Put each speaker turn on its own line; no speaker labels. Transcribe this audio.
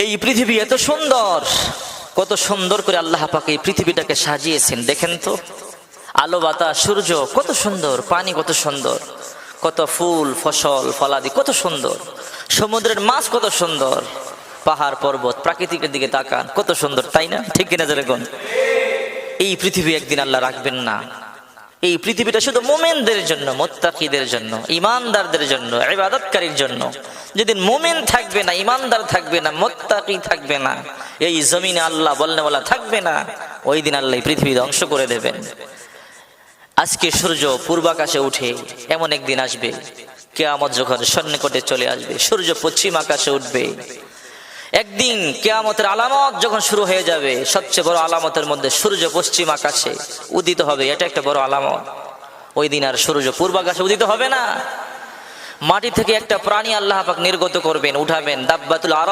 এই পৃথিবী এত সুন্দর, কত সুন্দর করে আল্লাহ পাক এই পৃথিবীটাকে সাজিয়েছেন। দেখেন তো, আলো বাতাস সূর্য কত সুন্দর, পানি কত সুন্দর, কত ফুল ফসল ফলাদি কত সুন্দর, সমুদ্রের মাছ কত সুন্দর, পাহাড় পর্বত প্রাকৃতিকের দিকে তাকান কত সুন্দর, তাই না? ঠিক কিনা যেরকম। এই পৃথিবী একদিন আল্লাহ রাখবেন না। এই পৃথিবীটা শুধু মুমিনদের জন্য, মুত্তাকিদের জন্য, ইমানদারদের জন্য, ইবাদতকারীর জন্য। যেদিন মুমিন থাকবে না, ইমানদার থাকবে না, মুত্তাকি থাকবে না, এই জমিনে আল্লাহ বলনেওয়ালা থাকবে না, ওই দিন আল্লাহ পৃথিবী ধ্বংস করে দেবেন। আজকে সূর্য পূর্বাকাশে উঠে এমন একদিন আসবে, কিয়ামত যখন সন্নিকটে চলে আসবে, সূর্য পশ্চিম আকাশে উঠবে। একদিন কিয়ামতের আলামত যখন শুরু হয়ে যাবে, সবচেয়ে বড় আলামতের মধ্যে সূর্য পশ্চিম আকাশে উদিত হবে, এটা একটা বড় আলামত। ওই দিন আর সূর্য পূর্বাকাশে উদিত হবে না। মাটি থেকে একটা প্রাণী আল্লাহ পাক নির্গত করবেন, উঠাবেন, দাব্বাতুল আরব